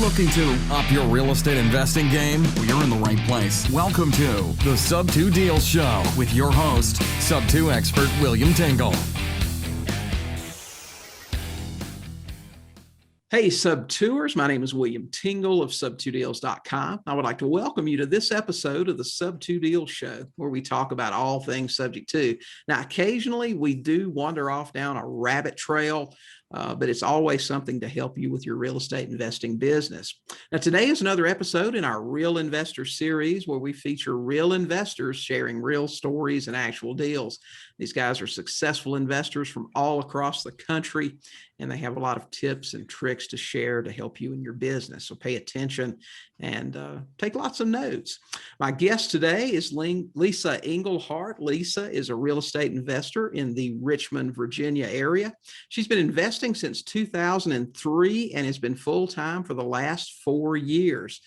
looking to up your real estate investing game? Well, you're in the right place. Welcome to the Sub2 Deals Show with your host, Sub2 expert William Tingle. Hey, Sub2ers, my name is William Tingle of Sub2Deals.com. I would like to welcome you to this episode of the Sub2 Deals Show, where we talk about all things subject to. Now, occasionally we do wander off down a rabbit trail, but it's always something to help you with your real estate investing business. Now, today is another episode in our Real Investor series where we feature real investors sharing real stories and actual deals. These guys are successful investors from all across the country, and they have a lot of tips and tricks to share to help you in your business. So pay attention and take lots of notes. My guest today is Lisa Englehart. Lisa is a real estate investor in the Richmond, Virginia area. She's been investing since 2003 and has been full-time for the last 4 years.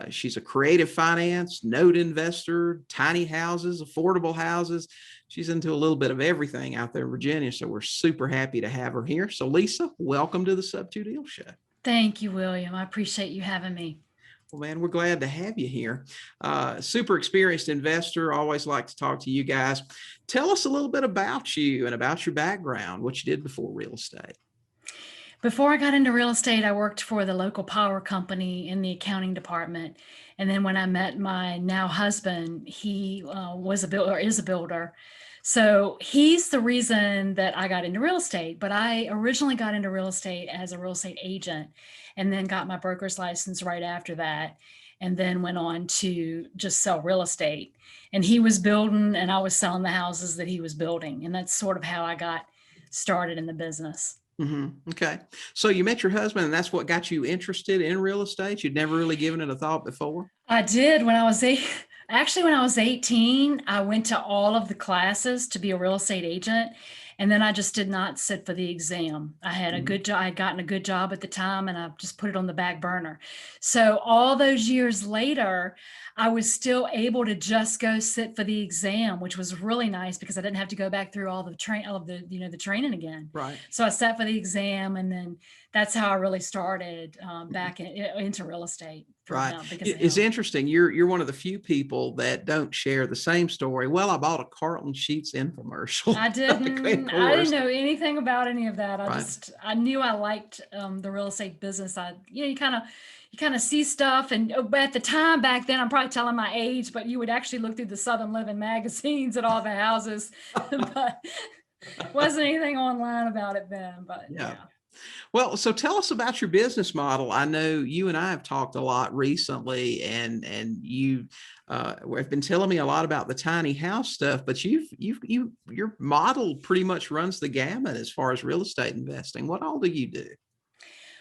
She's a creative finance, note investor, tiny houses, affordable houses. She's into a little bit of everything out there in Virginia, so we're super happy to have her here. So Lisa, welcome to the Sub2 Deals Show. Thank you, William. I appreciate you having me. Well, man, we're glad to have you here. Super experienced investor. Always like to talk to you guys. Tell us a little bit about you and about your background, what you did before real estate. Before I got into real estate, I worked for the local power company in the accounting department. And then when I met my now husband, he was a builder, is a builder. So he's the reason that I got into real estate. But I originally got into real estate as a real estate agent and then got my broker's license right after that. And then went on to just sell real estate. And he was building and I was selling the houses that he was building. And that's sort of how I got started in the business. Mm-hmm. Okay. So you met your husband and that's what got you interested in real estate? You'd never really given it a thought before? I did when I was when I was 18, I went to all of the classes to be a real estate agent. And then I just did not sit for the exam. I had a good job. I had gotten a good job at the time and I just put it on the back burner. So all those years later, I was still able to just go sit for the exam, which was really nice because I didn't have to go back through all the the training again. Right. So I sat for the exam, and then that's how I really started back into real estate. Right. It's interesting. You're one of the few people that don't share the same story. Well, I bought a Carlton Sheets infomercial. I didn't know anything about any of that. I knew I liked the real estate business. You kind of see stuff, and at the time back then, I'm probably telling my age, but you would actually look through the Southern Living magazines at all the houses, but wasn't anything online about it then. But yeah. Well, so tell us about your business model. I know you and I have talked a lot recently, and you have been telling me a lot about the tiny house stuff, but your model pretty much runs the gamut as far as real estate investing. What all do you do?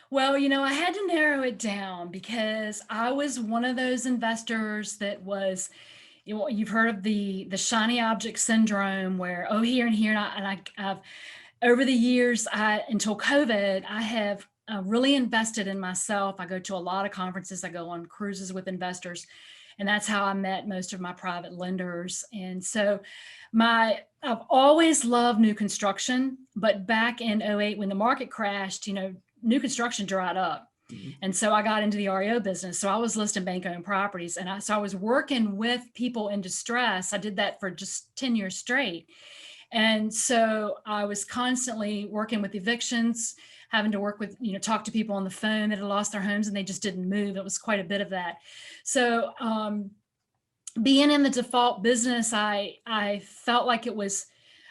Well, I had to narrow it down because I was one of those investors that was, you've heard of the shiny object syndrome where, here and here, and I've over the years, until COVID, I have really invested in myself. I go to a lot of conferences. I go on cruises with investors, and that's how I met most of my private lenders. And so I've always loved new construction, but back in 2008, when the market crashed, new construction dried up. Mm-hmm. And so I got into the REO business. So I was listing bank-owned properties, and I was working with people in distress. I did that for just 10 years straight. And so I was constantly working with evictions, having to work with, talk to people on the phone that had lost their homes and they just didn't move. It was quite a bit of that. So being in the default business, I felt like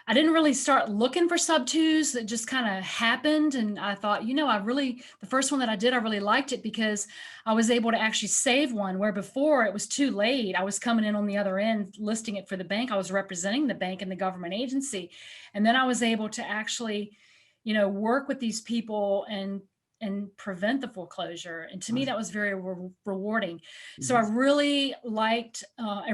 I didn't really start looking for sub-twos. That just kind of happened. And I thought, the first one that I did, I really liked it because I was able to actually save one, where before it was too late. I was coming in on the other end, listing it for the bank. I was representing the bank and the government agency. And then I was able to actually, work with these people and prevent the foreclosure. And to me, that was very rewarding. So I really liked, I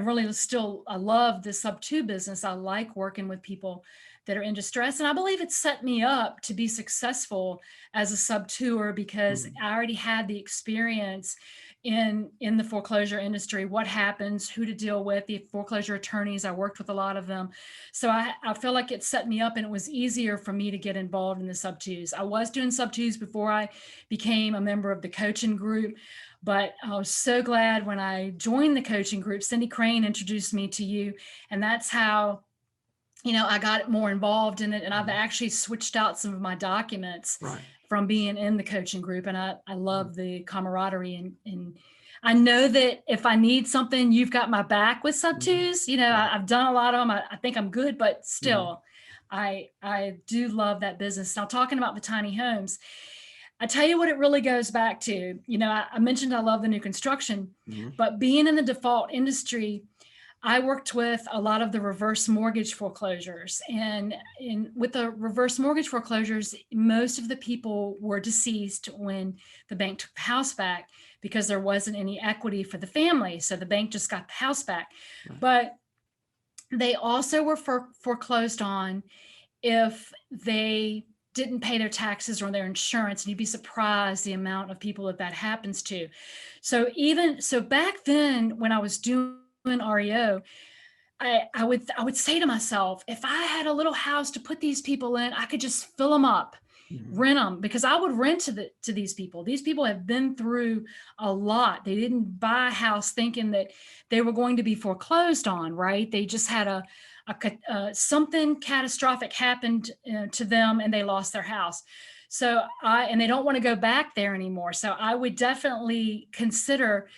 love the sub-2 business. I like working with people that are in distress. And I believe it set me up to be successful as a sub-2er because I already had the experience in the foreclosure industry, what happens, who to deal with, the foreclosure attorneys. I worked with a lot of them. So I feel like it set me up, and it was easier for me to get involved in the sub-twos. I was doing sub-twos before I became a member of the coaching group, but I was so glad when I joined the coaching group. Cindy Crane introduced me to you, and that's how I got more involved in it. And I've actually switched out some of my documents from being in the coaching group. And I love the camaraderie. And I know that if I need something, you've got my back with sub-twos. I've done a lot of them. I think I'm good, but still, I do love that business. Now, talking about the tiny homes, I tell you what it really goes back to. I mentioned I love the new construction, but being in the default industry, I worked with a lot of the reverse mortgage foreclosures, and with the reverse mortgage foreclosures, most of the people were deceased when the bank took the house back because there wasn't any equity for the family. So the bank just got the house back, but they also were foreclosed on if they didn't pay their taxes or their insurance. And you'd be surprised the amount of people that happens to. So back then when I was doing REO, I would say to myself, if I had a little house to put these people in, I could just fill them up, rent them, because I would rent to these people. These people have been through a lot. They didn't buy a house thinking that they were going to be foreclosed on, right? They just had something catastrophic happened to them, and they lost their house. So and they don't want to go back there anymore. So I would definitely consider,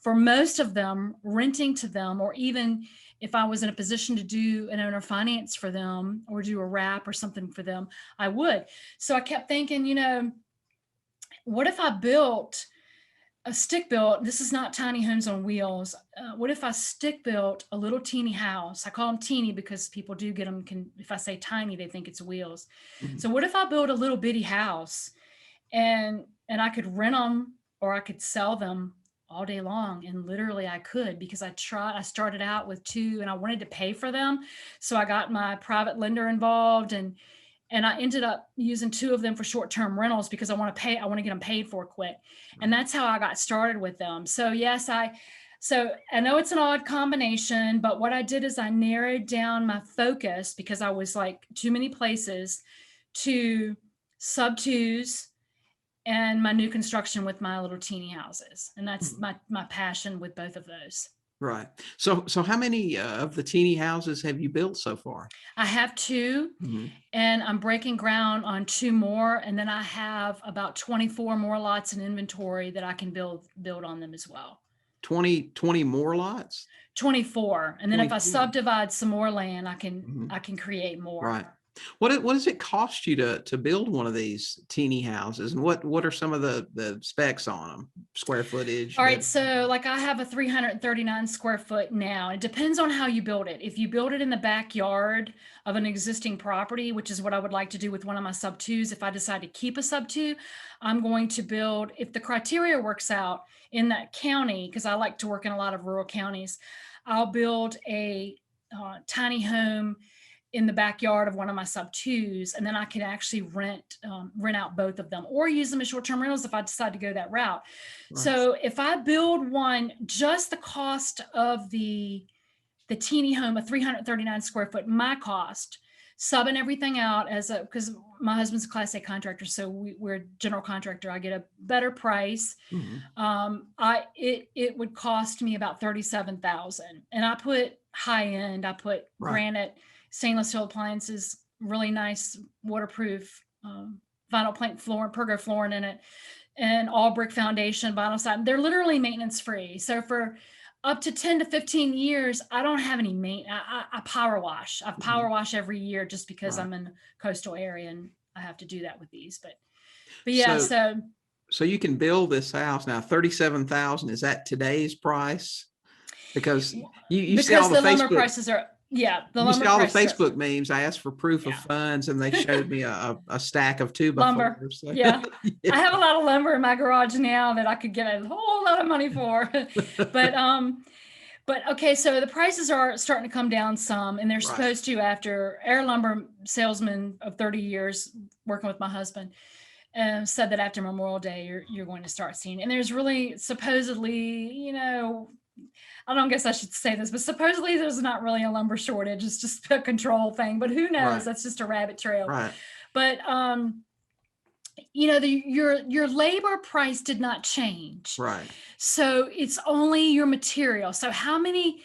for most of them, renting to them, or even if I was in a position to do an owner finance for them or do a wrap or something for them, I would. So I kept thinking, what if I built a stick built, this is not tiny homes on wheels. What if I stick built a little teeny house? I call them teeny because people do get them. If I say tiny, they think it's wheels. So what if I built a little bitty house and I could rent them or I could sell them all day long? And literally I could, because I started out with 2 and I wanted to pay for them. So I got my private lender involved, and I ended up using 2 of them for short-term rentals because I want to get them paid for quick. And that's how I got started with them. So yes, so I know it's an odd combination, but what I did is I narrowed down my focus, because I was like too many places, to sub-twos and my new construction with my little teeny houses. And that's my passion with both of those. Right. So how many of the teeny houses have you built so far? I have 2, and I'm breaking ground on 2 more. And then I have about 24 more lots in inventory that I can build on them as well. 20 more lots? 24. And then 24. if I subdivide some more land, I can create more. Right. What does it cost you to build one of these teeny houses, and what are some of the specs on them, square footage? All right, so like I have a 339 square foot now. It depends on how you build it. If you build it in the backyard of an existing property, which is what I would like to do with one of my sub-twos, if I decide to keep a sub-two, I'm going to build, if the criteria works out in that county, because I like to work in a lot of rural counties, I'll build a tiny home in the backyard of one of my sub-twos, and then I can actually rent out both of them, or use them as short-term rentals if I decide to go that route. Right. So if I build one, just the cost of the teeny home, a 339 square foot, my cost, subbing everything out because my husband's a Class A contractor, so we're a general contractor. I get a better price. It would cost me about $37,000, and I put high end. I put granite, stainless steel appliances, really nice waterproof vinyl plank floor, pergo flooring in it, and all brick foundation, vinyl siding. They're literally maintenance free. So for up to 10 to 15 years, I don't have any maintenance. I power wash. I power wash every year just because I'm in the coastal area and I have to do that with these. But yeah, so you can build this house now. 37,000, is that today's price? Because you see all the lumber Facebook prices are. Yeah, you see all the Facebook memes. I asked for proof of funds, and they showed me a stack of 2x4s. Lumber. So. Yeah. I have a lot of lumber in my garage now that I could get a whole lot of money for. But okay, so the prices are starting to come down some, and they're supposed to, after lumber salesman of 30 years working with my husband. said that after Memorial Day, you're going to start seeing. And there's really supposedly, I don't guess I should say this, but supposedly there's not really a lumber shortage. It's just a control thing, but who knows? Right. That's just a rabbit trail. Right. But, your labor price did not change. Right. So it's only your material. So how many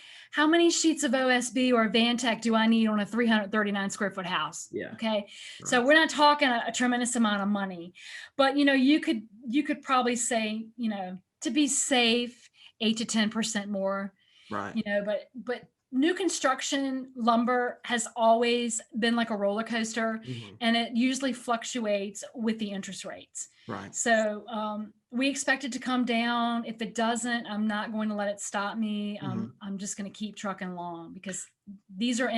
sheets of OSB or Vantech do I need on a 339 square foot house? Yeah. Okay. Right. So we're not talking a tremendous amount of money, but you could probably say, to be safe, 8 to 10% more. Right. But new construction lumber has always been like a roller coaster, and it usually fluctuates with the interest rates. Right. So we expect it to come down. If it doesn't, I'm not going to let it stop me. I'm just going to keep trucking along because these are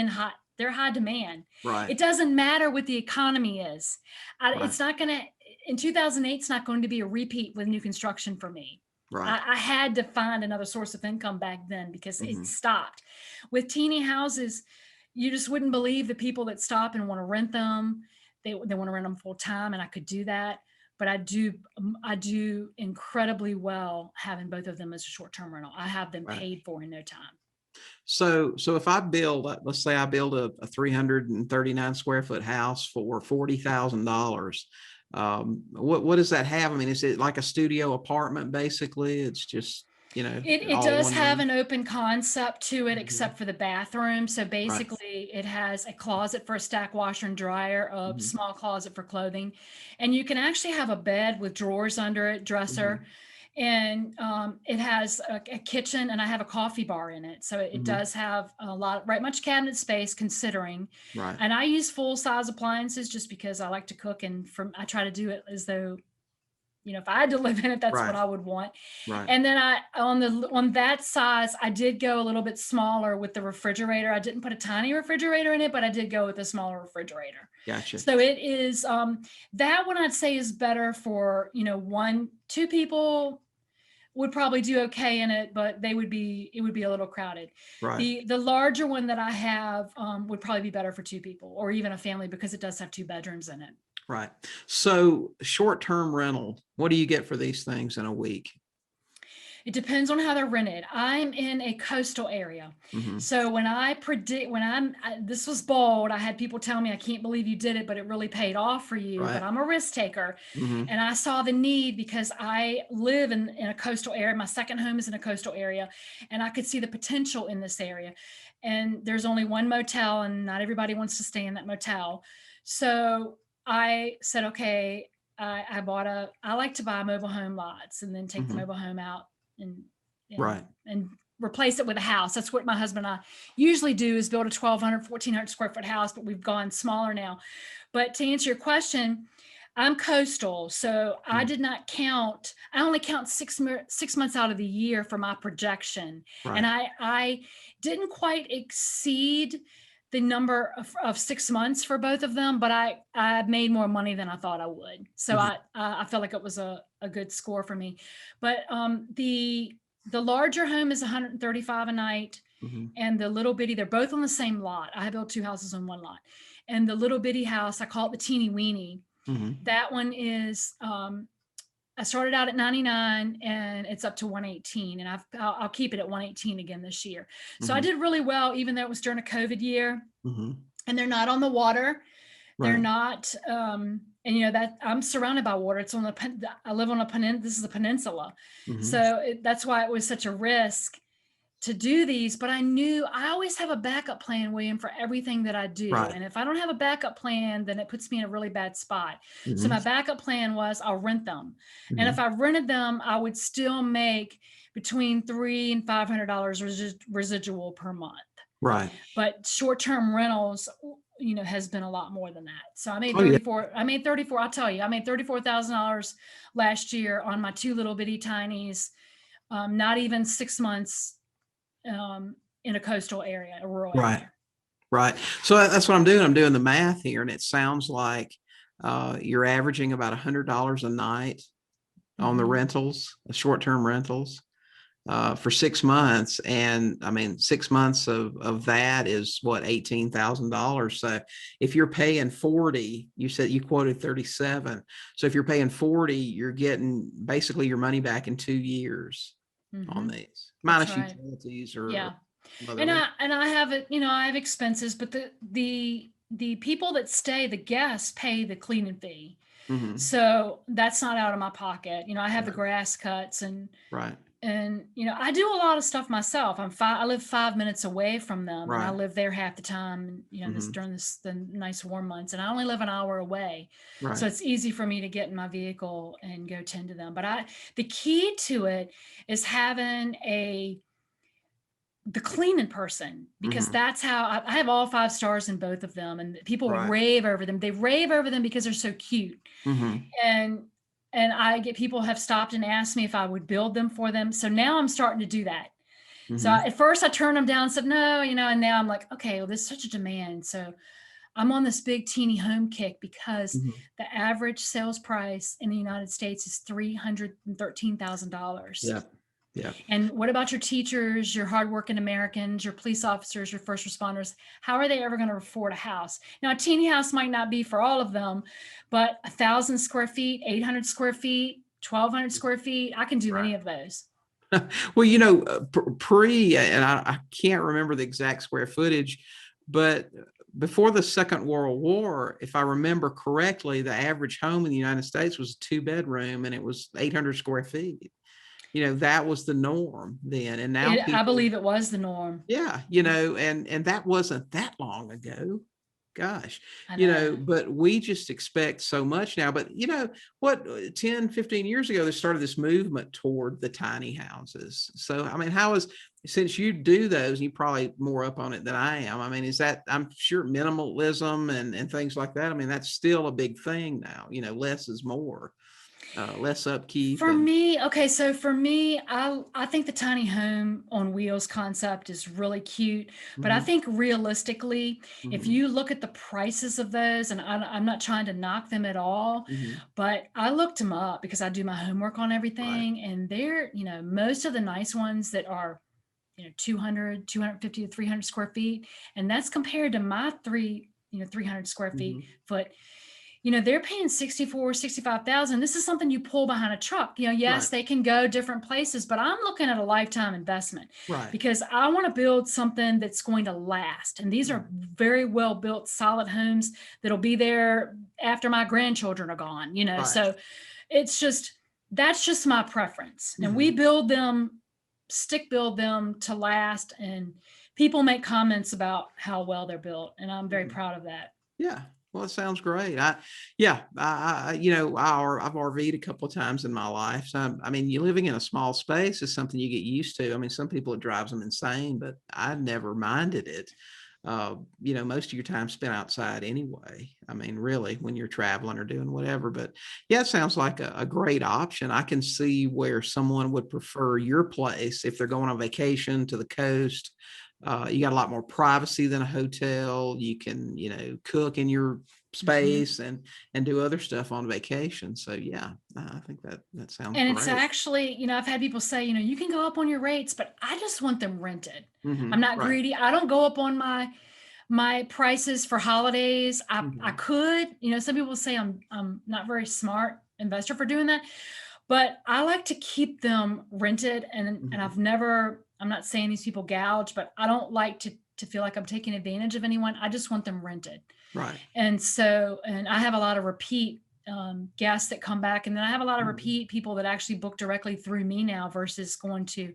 they're high demand. Right. It doesn't matter what the economy is. Right. It's not going to, in 2008, it's not going to be a repeat with new construction for me. Right. I had to find another source of income back then because it stopped. With teeny houses, you just wouldn't believe the people that stop and want to rent them. They want to rent them full time, and I could do that. But I do incredibly well having both of them as a short-term rental. I have them paid for in no time. So if I build, let's say I build a 339 square foot house for $40,000. What does that have? I mean, is it like a studio apartment? Basically, it's just, it does have an open concept to it, except for the bathroom. So basically it has a closet for a stack washer and dryer, a small closet for clothing. And you can actually have a bed with drawers under it, dresser. And it has a kitchen, and I have a coffee bar in it. So it does have much cabinet space considering. Right. And I use full size appliances just because I like to cook, and I try to do it as though, if I had to live in it, that's what I would want. Right. And then on that size, I did go a little bit smaller with the refrigerator. I didn't put a tiny refrigerator in it, but I did go with a smaller refrigerator. Gotcha. So it is, that one I'd say is better for, 2 people would probably do okay in it, but it would be a little crowded. Right. The larger one that I have would probably be better for 2 people or even a family, because it does have 2 bedrooms in it. Right. So short-term rental, what do you get for these things in a week? It depends on how they're rented. I'm in a coastal area. So when this was bold, I had people tell me, I can't believe you did it, but it really paid off for you. Right. But I'm a risk taker. And I saw the need because I live in a coastal area. My second home is in a coastal area, and I could see the potential in this area. And there's only one motel, and not everybody wants to stay in that motel. So I said, okay, I like to buy mobile home lots and then take the mobile home out and replace it with a house. That's what my husband and I usually do, is build a 1,200, 1,400 square foot house, but we've gone smaller now. But to answer your question, I'm coastal. So I did not count. I only count 6 months out of the year for my projection. Right. And I didn't quite exceed the number of 6 months for both of them, but I made more money than I thought I would. So I felt like it was a good score for me. But the larger home is 135 a night, and the little bitty, they're both on the same lot. I built 2 houses on one lot, and the little bitty house, I call it the teeny weeny. That one is, I started out at 99 and it's up to 118, and I'll keep it at 118 again this year. So I did really well, even though it was during a COVID year. And they're not on the water. They're not, and that I'm surrounded by water. It's I live on this is a peninsula. So that's why it was such a risk to do these, but I knew I always have a backup plan, William, for everything that I do. Right. And if I don't have a backup plan, then it puts me in a really bad spot. So my backup plan was I'll rent them. And if I rented them, I would still make between $300 and $500 residual per month. Right. But short-term rentals, has been a lot more than that. So I made 34, I made $34,000 last year on my 2 little bitty tinies, not even 6 months in a coastal area, a rural area. Right. So that's what I'm doing. I'm doing the math here, and it sounds like you're averaging about $100 a night on the rentals, short-term rentals. for 6 months. And I mean, 6 months of that is what, $18,000. So if you're paying 40, you said you quoted 37. So if you're paying 40, you're getting basically your money back in 2 years on these, minus utilities or and I have it, I have expenses, but the people that stay, the guests pay the cleaning fee. So that's not out of my pocket. I have the grass cuts and I do a lot of stuff myself. I live 5 minutes away from them, and I live there half the time, during the nice warm months, and I only live an hour away. So it's easy for me to get in my vehicle and go tend to them. But the key to it is having the cleaning person, because that's how I have all 5 stars in both of them, and people rave over them. They rave over them because they're so cute. And I get people have stopped and asked me if I would build them for them. So now I'm starting to do that. So at first I turned them down and said, no, and now I'm like, okay, well, there's such a demand. So I'm on this big teeny home kick because the average sales price in the United States is $313,000. Yeah. Yeah. And what about your teachers, your hardworking Americans, your police officers, your first responders? How are they ever going to afford a house? Now, a teeny house might not be for all of them, but 1,000 square feet, 800 square feet, 1,200 square feet, I can do any of those. Well, and I can't remember the exact square footage, but before the Second World War, if I remember correctly, the average home in the United States was a 2-bedroom, and it was 800 square feet. That was the norm then. And now I believe it was the norm. Yeah. And that wasn't that long ago. Gosh, but we just expect so much now. But what, 10, 15 years ago, they started this movement toward the tiny houses. So, I mean, since you do those, and you're probably more up on it than I am. I mean, is that, I'm sure minimalism and things like that. I mean, that's still a big thing now, less is more. Less upkeep. For me, I think the tiny home on wheels concept is really cute, but I think realistically, if you look at the prices of those, and I'm not trying to knock them at all, but I looked them up because I do my homework on everything, and they're, most of the nice ones that are, 200, 250 to 300 square feet, and that's compared to my 300 square foot. They're paying 64, 65,000. This is something you pull behind a truck. Yes, they can go different places, but I'm looking at a lifetime investment because I want to build something that's going to last. And these are very well built, solid homes that'll be there after my grandchildren are gone, so that's just my preference. And we build them, stick build them to last. And people make comments about how well they're built. And I'm very proud of that. Yeah. Well, it sounds great. I've RV'd a couple of times in my life. So, I mean, you living in a small space is something you get used to. I mean, some people, it drives them insane, but I never minded it. Most of your time spent outside anyway. I mean, really, when you're traveling or doing whatever. But yeah, it sounds like a great option. I can see where someone would prefer your place if they're going on vacation to the coast. You got a lot more privacy than a hotel. You can, cook in your space and do other stuff on vacation. So yeah, I think that sounds and great. It's actually, I've had people say, you can go up on your rates, but I just want them rented. I'm not greedy. I don't go up on my prices for holidays. I could, some people say I'm not very smart investor for doing that, but I like to keep them rented. And I'm not saying these people gouge, but I don't like to feel like I'm taking advantage of anyone. I just want them rented. Right. And so, and I have a lot of repeat guests that come back, and then I have a lot of repeat people that actually book directly through me now versus going to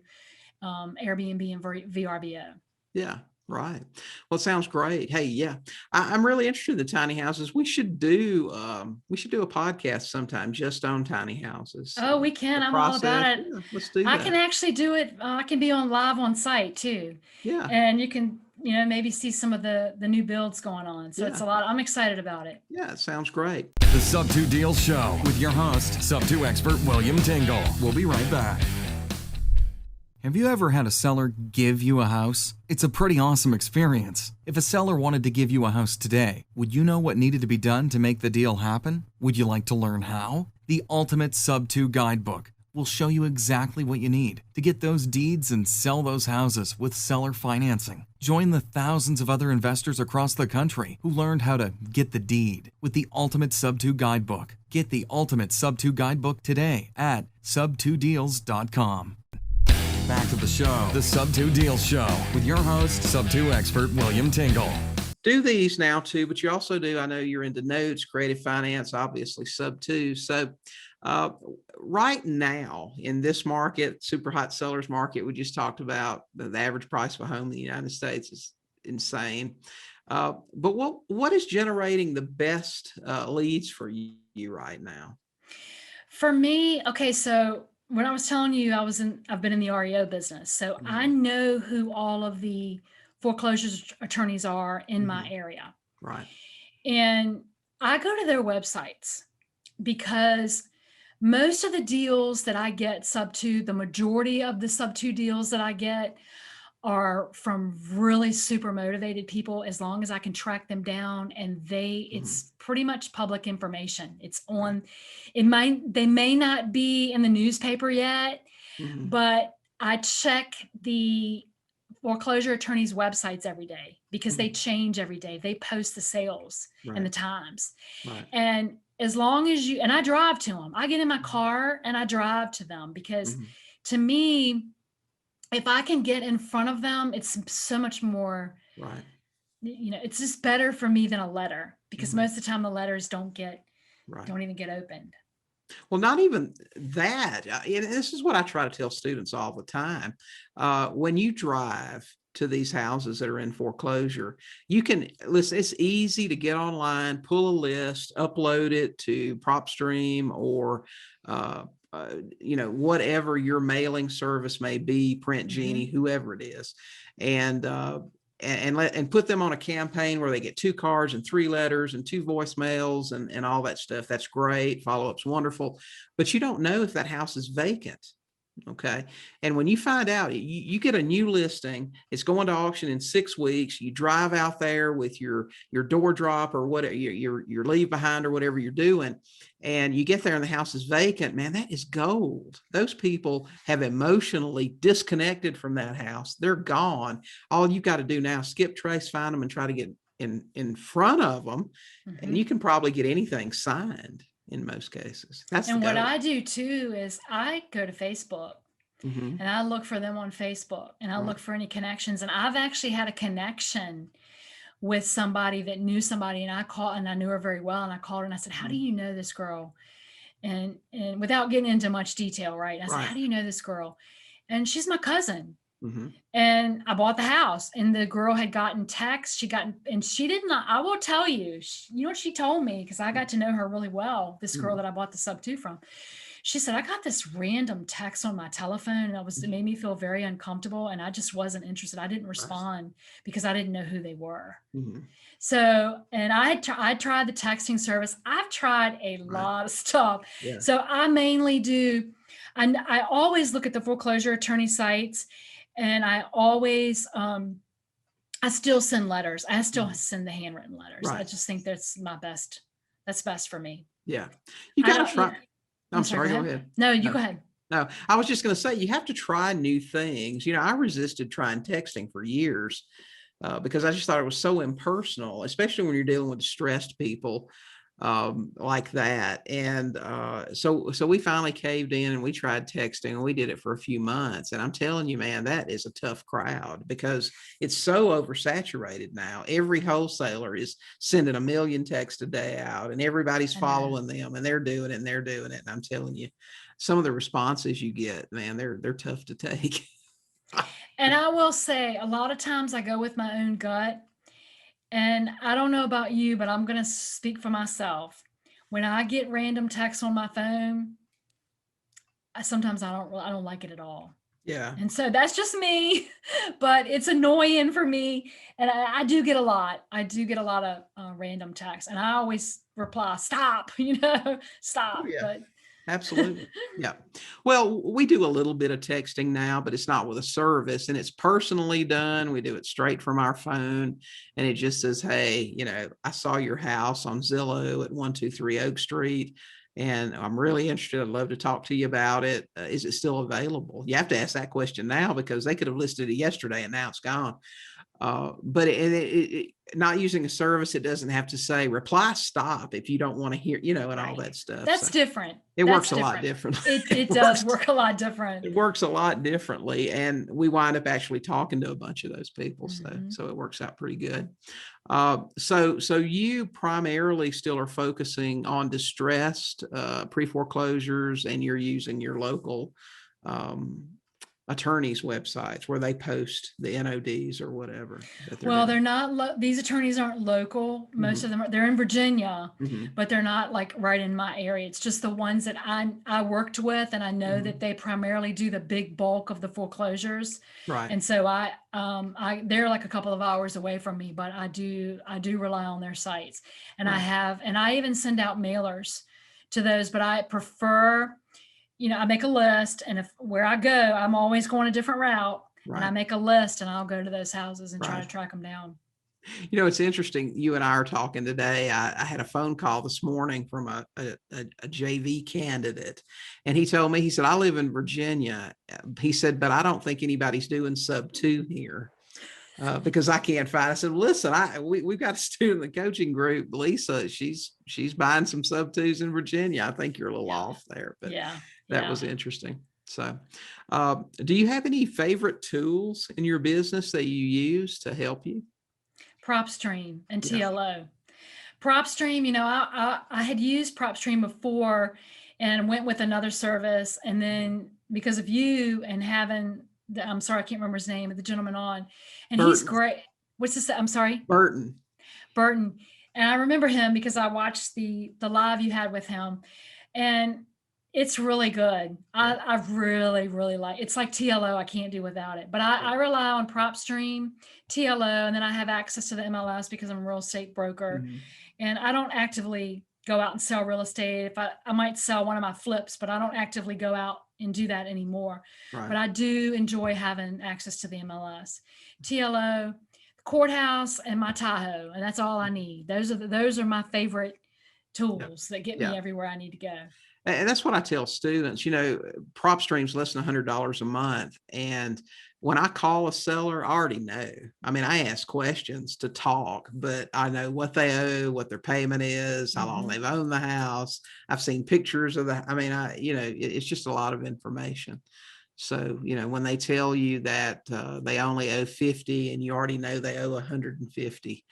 Airbnb and VRBO. Yeah. Right. Well, it sounds great. Hey, yeah, I'm really interested in the tiny houses. We should do a podcast sometime just on tiny houses. Oh, we can. I'm all about it. Yeah, let's do that. I can actually do it. I can be live on site too. Yeah. And you can, maybe see some of the new builds going on. So it's a lot. I'm excited about it. Yeah, it sounds great. The Sub2 Deals Show with your host, Sub2 expert William Tingle. We'll be right back. Have you ever had a seller give you a house? It's a pretty awesome experience. If a seller wanted to give you a house today, would you know what needed to be done to make the deal happen? Would you like to learn how? The Ultimate Sub2 Guidebook We'll show you exactly what you need to get those deeds and sell those houses with seller financing. Join the thousands of other investors across the country who learned how to get the deed with the Ultimate Sub2 Guidebook. Get the Ultimate Sub2 Guidebook today at sub2deals.com. Back to the show, the Sub2 Deals Show, with your host, Sub2 expert William Tingle. Do these now too, but you also do, I know you're into notes, creative finance, obviously Sub2. So right now in this market, super hot sellers market, we just talked about the average price of a home in the United States is insane. But what is generating the best leads for you right now? For me, okay, so when I was telling you I've been in the REO business, so I know who all of the foreclosures attorneys are in my area. Right. And I go to their websites because most of the deals that I get Sub2, the majority of the Sub2 deals that I get are from really super motivated people, as long as I can track them down, and it's pretty much public information. It's on, they may not be in the newspaper yet, but I check the foreclosure attorneys' websites every day because they change every day. They post the sales and the times. And as long as and I drive to them, I get in my car and I drive to them because to me, if I can get in front of them, it's so much more, it's just better for me than a letter, because most of the time the letters don't even get opened. Well, not even that. And this is what I try to tell students all the time. When you drive to these houses that are in foreclosure, you can listen. It's easy to get online, pull a list, upload it to Propstream or whatever your mailing service may be, Print Genie, whoever it is, and put them on a campaign where they get 2 cards and 3 letters and 2 voicemails and all that stuff. That's great. Follow-up's wonderful, but you don't know if that house is vacant. Okay. And when you find out, you get a new listing, it's going to auction in 6 weeks. You drive out there with your door drop or whatever, your leave behind or whatever you're doing, and you get there and the house is vacant. Man, that is gold. Those people have emotionally disconnected from that house. They're gone. All you got to do now is skip trace, find them, and try to get in front of them. And you can probably get anything signed. In most cases. And what I do too is I go to Facebook and I look for them on Facebook, and I look for any connections. And I've actually had a connection with somebody that knew somebody, and I knew her very well. And I called her and I said, how do you know this girl? And without getting into much detail, right? I said, how do you know this girl? And she's my cousin. And I bought the house, and the girl had gotten texts. And she did not, I will tell you, you know what she told me? Because I got to know her really well, this girl that I bought the Sub2 from. She said, I got this random text on my telephone, and it made me feel very uncomfortable. And I just wasn't interested. I didn't respond because I didn't know who they were. So, and I tried the texting service. I've tried a lot of stuff. So I mainly do, and I always look at the foreclosure attorney sites. And I always, I still send letters. I still send the handwritten letters. I just think that's best for me. Yeah. You got to try. I'm sorry, go ahead. No, you go ahead. No, I was just going to say, you have to try new things. I resisted trying texting for years because I just thought it was so impersonal, especially when you're dealing with distressed people like that. And so we finally caved in and we tried texting, and we did it for a few months. And I'm telling you, man, that is a tough crowd because it's so oversaturated now. Every wholesaler is sending 1 million texts a day out, and everybody's following them, and they're doing it. And I'm telling you, some of the responses you get, man, they're tough to take. And I will say, a lot of times I go with my own gut. And I don't know about you, but I'm going to speak for myself. When I get random texts on my phone, sometimes I don't like it at all. Yeah. And so that's just me, but it's annoying for me. And I do get a lot. I do get a lot of random texts, and I always reply, stop, stop. Oh, yeah. But absolutely. Yeah. Well, we do a little bit of texting now, but it's not with a service, and it's personally done. We do it straight from our phone, and it just says, hey, I saw your house on Zillow at 123 Oak Street. and I'm really interested. I'd love to talk to you about it. Is it still available? You have to ask that question now because they could have listed it yesterday and now it's gone. But not using a service, it doesn't have to say reply stop if you don't want to hear, and all that stuff. That's different. It works a lot differently. It does work a lot different. It works a lot differently. And we wind up actually talking to a bunch of those people. So it works out pretty good. So you primarily still are focusing on distressed pre-foreclosures, and you're using your local attorneys' websites where they post the NODs or whatever. Well, they're not, these attorneys aren't local. Most of them they're in Virginia, but they're not like right in my area. It's just the ones that I worked with, and I know that they primarily do the big bulk of the foreclosures. Right. And so they're like a couple of hours away from me, but I do rely on their sites, and I even send out mailers to those, but I prefer, I make a list, and where I go, I'm always going a different route. Right. And I make a list, and I'll go to those houses and try to track them down. It's interesting. You and I are talking today. I had a phone call this morning from a JV candidate, and he told me, he said, I live in Virginia. He said, but I don't think anybody's doing sub-2 here. Because I can't find. I said, listen, we've got a student in the coaching group, Lisa. She's buying some sub-2s in Virginia. I think you're a little off there, but that was interesting. So, do you have any favorite tools in your business that you use to help you? Propstream and TLO. Propstream, I had used Propstream before and went with another service, and then because of you and having I'm sorry, I can't remember his name, the gentleman on, and Burton. He's great. What's this? I'm sorry. Burton. And I remember him because I watched the live you had with him, and it's really good. I really, really like, it's like TLO. I can't do without it, but I rely on Propstream, TLO, and then I have access to the MLS because I'm a real estate broker, and I don't actively go out and sell real estate. If I might sell one of my flips, but I don't actively go out and do that anymore. Right. But I do enjoy having access to the MLS, TLO, the courthouse, and my Tahoe, and that's all I need. Those are my favorite tools that get me everywhere I need to go. And that's what I tell students. Propstream's less than $100 a month, and when I call a seller, I already know. I mean, I ask questions to talk, but I know what they owe, what their payment is, how long they've owned the house. I've seen pictures of it's just a lot of information. So, when they tell you that they only owe 50 and you already know they owe 150,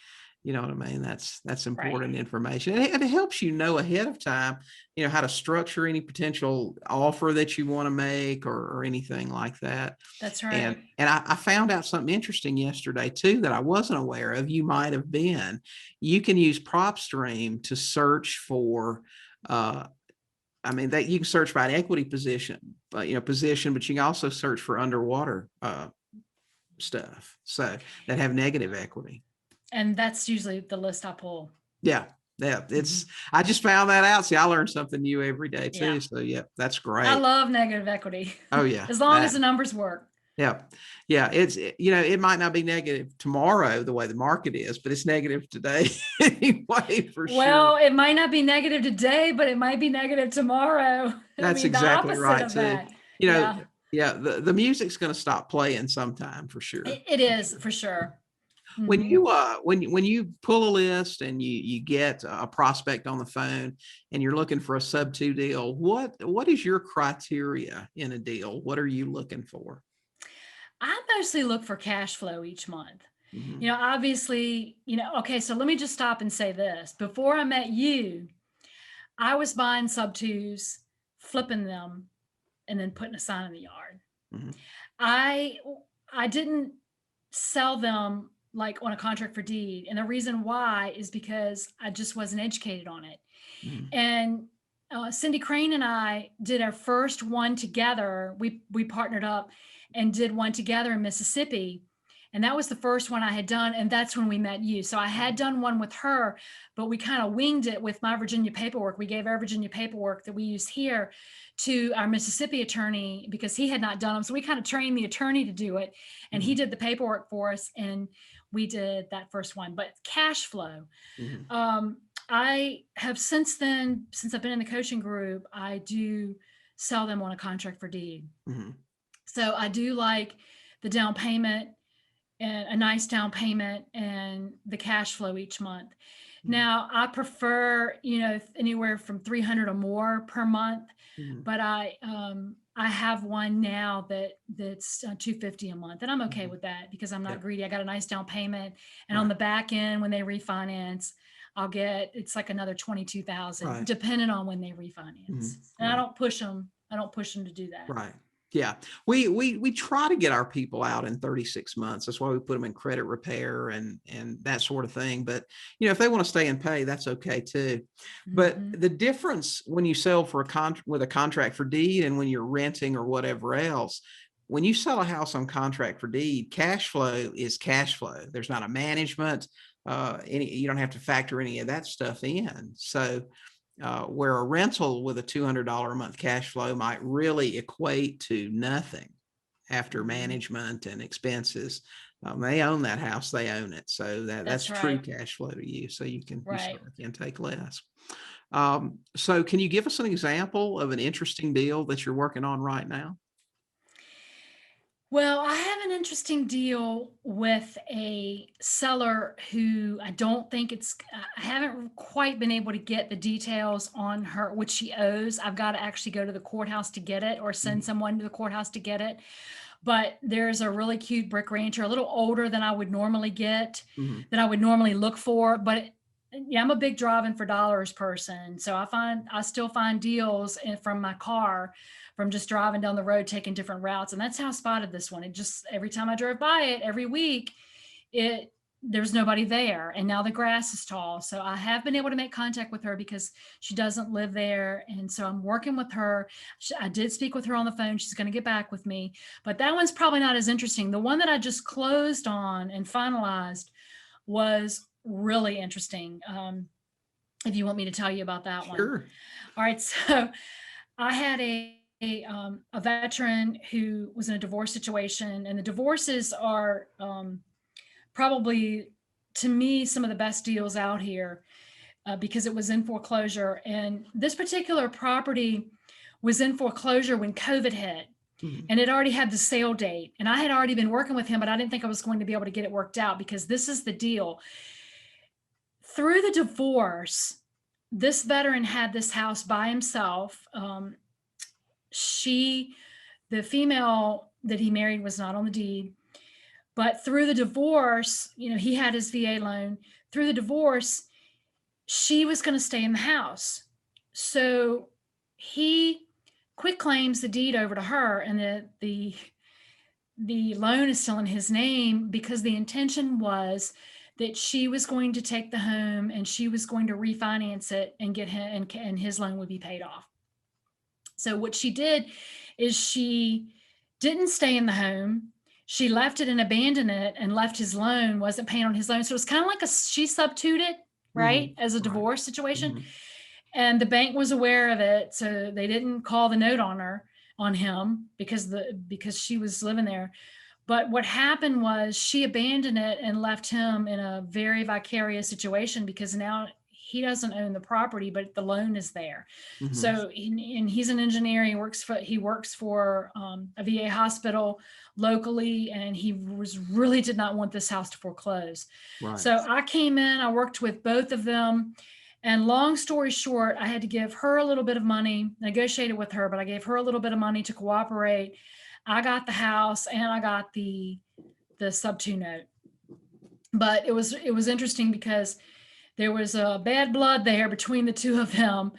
you know what I mean? That's important information. And it helps you know ahead of time, how to structure any potential offer that you want to make or anything like that. That's right. And I found out something interesting yesterday too that I wasn't aware of. You might have been. You can use Propstream to search for that you can search by an equity position, but you can also search for underwater stuff that have negative equity. And that's usually the list I pull. Yeah. It's, I just found that out. See, I learn something new every day too. So that's great. I love negative equity. Oh yeah. As long as the numbers work. Yeah. It's, it might not be negative tomorrow the way the market is, but it's negative today anyway, for sure. Well, it might not be negative today, but it might be negative tomorrow. That's exactly right too. The music's going to stop playing sometime for sure. It is for sure. When you pull a list and you get a prospect on the phone and you're looking for a sub-2 deal, what is your criteria in a deal? What are you looking for? I mostly look for cash flow each month. Obviously, okay, so let me just stop and say this. Before I met you, I was buying sub-2s, flipping them, and then putting a sign in the yard. I didn't sell them like on a contract for deed. And the reason why is because I just wasn't educated on it. And Cindy Crane and I did our first one together. We partnered up and did one together in Mississippi. And that was the first one I had done. And that's when we met you. So I had done one with her, but we kind of winged it with my Virginia paperwork. We gave our Virginia paperwork that we used here to our Mississippi attorney because he had not done them. So we kind of trained the attorney to do it. And he did the paperwork for us. And we did that first one. But cash flow, I have since then, since I've been in the coaching group, I do sell them on a contract for deed. Mm-hmm. So I do like the down payment and a nice down payment and the cash flow each month. Now I prefer, anywhere from 300 or more per month, Mm-hmm. but I have one now that's 250 a month, and I'm okay with that because I'm not Yep. greedy. I got a nice down payment, and on Right. the back end when they refinance, it's like another 22,000, Right. depending on when they refinance. Mm-hmm. And Right. I don't push them. I don't push them to do that. Right. Yeah. We try to get our people out in 36 months. That's why we put them in credit repair and that sort of thing. But, if they want to stay and pay, that's okay too. But Mhm. the difference when you sell for with a contract for deed and when you're renting or whatever else, when you sell a house on contract for deed, cash flow is cash flow. There's not a management, you don't have to factor any of that stuff in. So, where a rental with a $200 a month cash flow might really equate to nothing after management and expenses. They own that house, they own it. So that's true right. cash flow to you. So you Right. certainly can take less. So can you give us an example of an interesting deal that you're working on right now? Well, I have an interesting deal with a seller who I don't think I haven't quite been able to get the details on her, what she owes. I've got to actually go to the courthouse to get it or send someone to the courthouse to get it. But there's a really cute brick rancher, a little older than I would normally get, Mm-hmm. that I would normally look for. But yeah, I'm a big driving for dollars person. So I still find deals from my car, from just driving down the road, taking different routes. And that's how I spotted this one. It just, every time I drove by it every week, there's nobody there. And now the grass is tall. So I have been able to make contact with her because she doesn't live there. And so I'm working with her. I did speak with her on the phone. She's going to get back with me, but that one's probably not as interesting. The one that I just closed on and finalized was really interesting. If you want me to tell you about that one. Sure. All right. So I had a veteran who was in a divorce situation, and the divorces are probably, to me, some of the best deals out here because it was in foreclosure. And this particular property was in foreclosure when COVID hit. Mm-hmm. And it already had the sale date. And I had already been working with him, but I didn't think I was going to be able to get it worked out because this is the deal. Through the divorce, this veteran had this house by himself. The female that he married was not on the deed, but through the divorce, he had his VA loan. Through the divorce, she was going to stay in the house. So he quick claims the deed over to her, and the loan is still in his name because the intention was that she was going to take the home and she was going to refinance it and get him, and his loan would be paid off. So what she did is she didn't stay in the home. She left it and abandoned it and left his loan, wasn't paying on his loan. So it was kind of like she sub2'd it, right? Mm-hmm. As a Right. divorce situation. Mm-hmm. And the bank was aware of it. So they didn't call the note on him because she was living there. But what happened was she abandoned it and left him in a very vicarious situation because now he doesn't own the property, but the loan is there. Mm-hmm. So, and he's an engineer. He works for a VA hospital locally, and he really did not want this house to foreclose. Right. So I came in, I worked with both of them. And long story short, I had to give her a little bit of money, negotiated with her, but I gave her a little bit of money to cooperate. I got the house and I got the sub2 note. But it was interesting because there was a bad blood there between the two of them.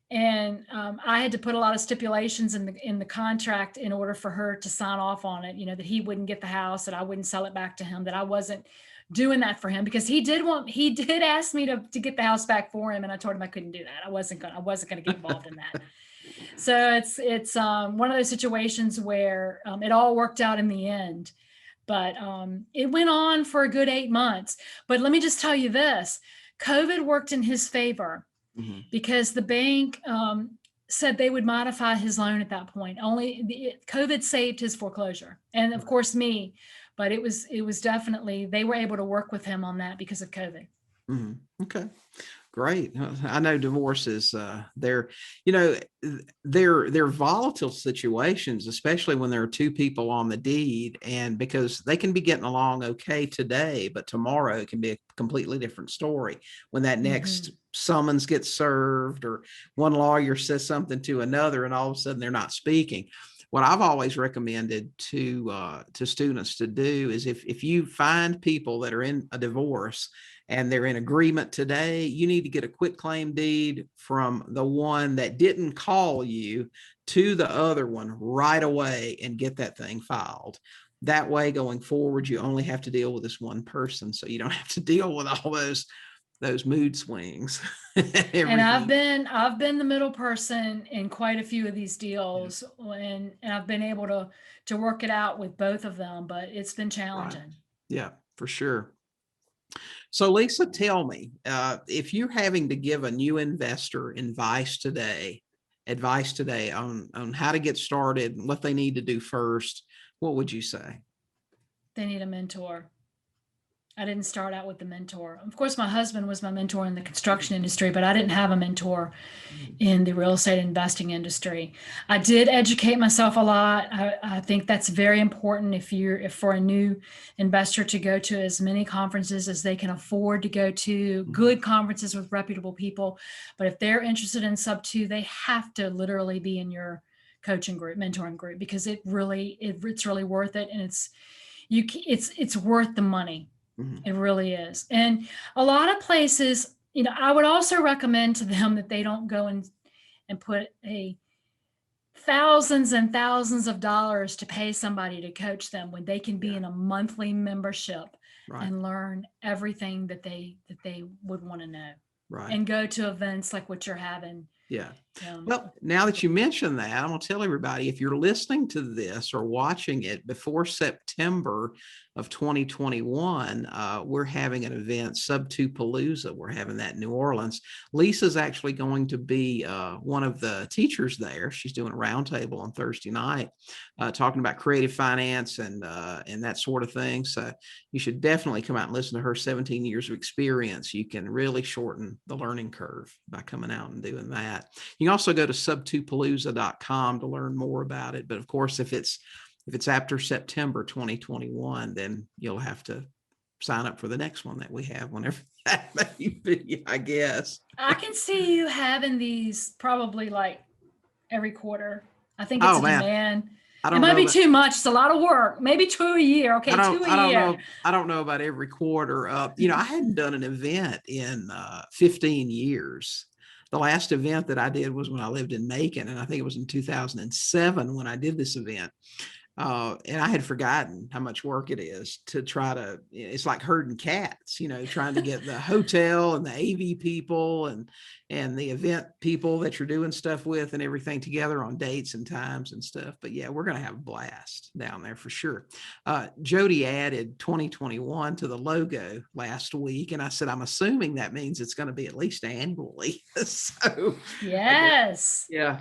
And I had to put a lot of stipulations in the contract in order for her to sign off on it, that he wouldn't get the house, that I wouldn't sell it back to him, that I wasn't doing that for him because he did ask me to get the house back for him. And I told him I couldn't do that. I wasn't going to get involved in that. So it's one of those situations where it all worked out in the end, but it went on for a good 8 months. But let me just tell you this, COVID worked in his favor. Mm-hmm. Because the bank said they would modify his loan at that point. COVID saved his foreclosure, and of course me, but it was definitely, they were able to work with him on that because of COVID. Mm-hmm. Okay. Great. I know divorces, they're volatile situations, especially when there are two people on the deed, and because they can be getting along okay today, but tomorrow it can be a completely different story when that next summons gets served or one lawyer says something to another and all of a sudden they're not speaking. What I've always recommended to students to do is if you find people that are in a divorce and they're in agreement today, you need to get a quitclaim deed from the one that didn't call you to the other one right away and get that thing filed. That way, going forward, you only have to deal with this one person, so you don't have to deal with all those mood swings. And I've been the middle person in quite a few of these deals, and I've been able to work it out with both of them, but it's been challenging. Right. Yeah, for sure. So Lisa, tell me, if you're having to give a new investor advice today on how to get started and what they need to do first, what would you say? They need a mentor. I didn't start out with the mentor. Of course, my husband was my mentor in the construction industry, but I didn't have a mentor in the real estate investing industry. I did educate myself a lot. I think that's very important if for a new investor to go to as many conferences as they can afford to go to, good conferences with reputable people. But if they're interested in Sub2, they have to literally be in your coaching group, mentoring group, because it's really worth it, and it's worth the money. It really is. And a lot of places, I would also recommend to them that they don't go and put thousands and thousands of dollars to pay somebody to coach them when they can be in a monthly membership and learn everything that they would want to know. Right. And go to events like what you're having. Yeah. Well, now that you mention that, I'm going to tell everybody, if you're listening to this or watching it before September of 2021, we're having an event, Sub2 Palooza. We're having that in New Orleans. Lisa's actually going to be one of the teachers there. She's doing a roundtable on Thursday night, talking about creative finance and that sort of thing. So you should definitely come out and listen to her 17 years of experience. You can really shorten the learning curve by coming out and doing that. You can also go to sub2palooza.com to learn more about it. But of course, if it's after September 2021, then you'll have to sign up for the next one that we have, whenever that may be, I guess. I can see you having these probably like every quarter. I think it's a demand. It might be too much. It's a lot of work. Maybe 2 a year. Okay, 2 a year. I don't know about every quarter. I hadn't done an event in 15 years. The last event that I did was when I lived in Macon, and I think it was in 2007 when I did this event. And I had forgotten how much work it is to try to, it's like herding cats, trying to get the hotel and the AV people and the event people that you're doing stuff with and everything together on dates and times and stuff. But yeah, we're going to have a blast down there for sure. Jody added 2021 to the logo last week. And I said, I'm assuming that means it's going to be at least annually. So yes. I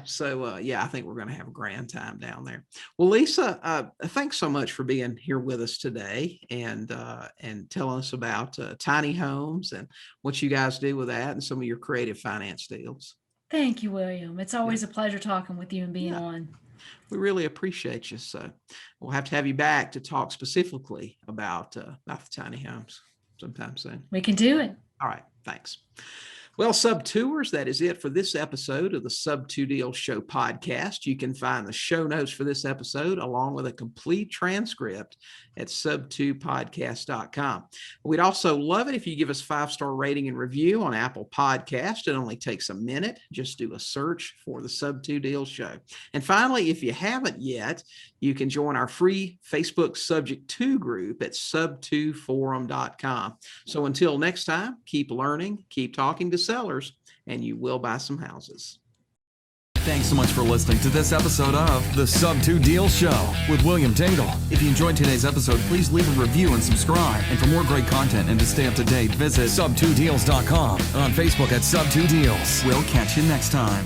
think we're going to have a grand time down there. Well, Lisa, thanks so much for being here with us today and telling us about tiny homes and what you guys do with that and some of your creative finance deals. Thank you, William. It's always a pleasure talking with you and being on. We really appreciate you. So we'll have to have you back to talk specifically about the tiny homes sometime soon. We can do it. All right. Thanks. Well, Sub2ers, that is it for this episode of the Sub2 Deals Show podcast. You can find the show notes for this episode along with a complete transcript at sub2podcast.com. We'd also love it if you give us 5-star rating and review on Apple Podcast. It only takes a minute. Just do a search for the Sub2 Deals Show. And finally, if you haven't yet, you can join our free Facebook Subject To group at sub2forum.com. So until next time, keep learning, keep talking to sellers, and you will buy some houses. Thanks so much for listening to this episode of the Sub2 Deals Show with William Tingle. If you enjoyed today's episode, please leave a review and subscribe. And for more great content and to stay up to date, visit sub2deals.com and on Facebook at Sub2 Deals. We'll catch you next time.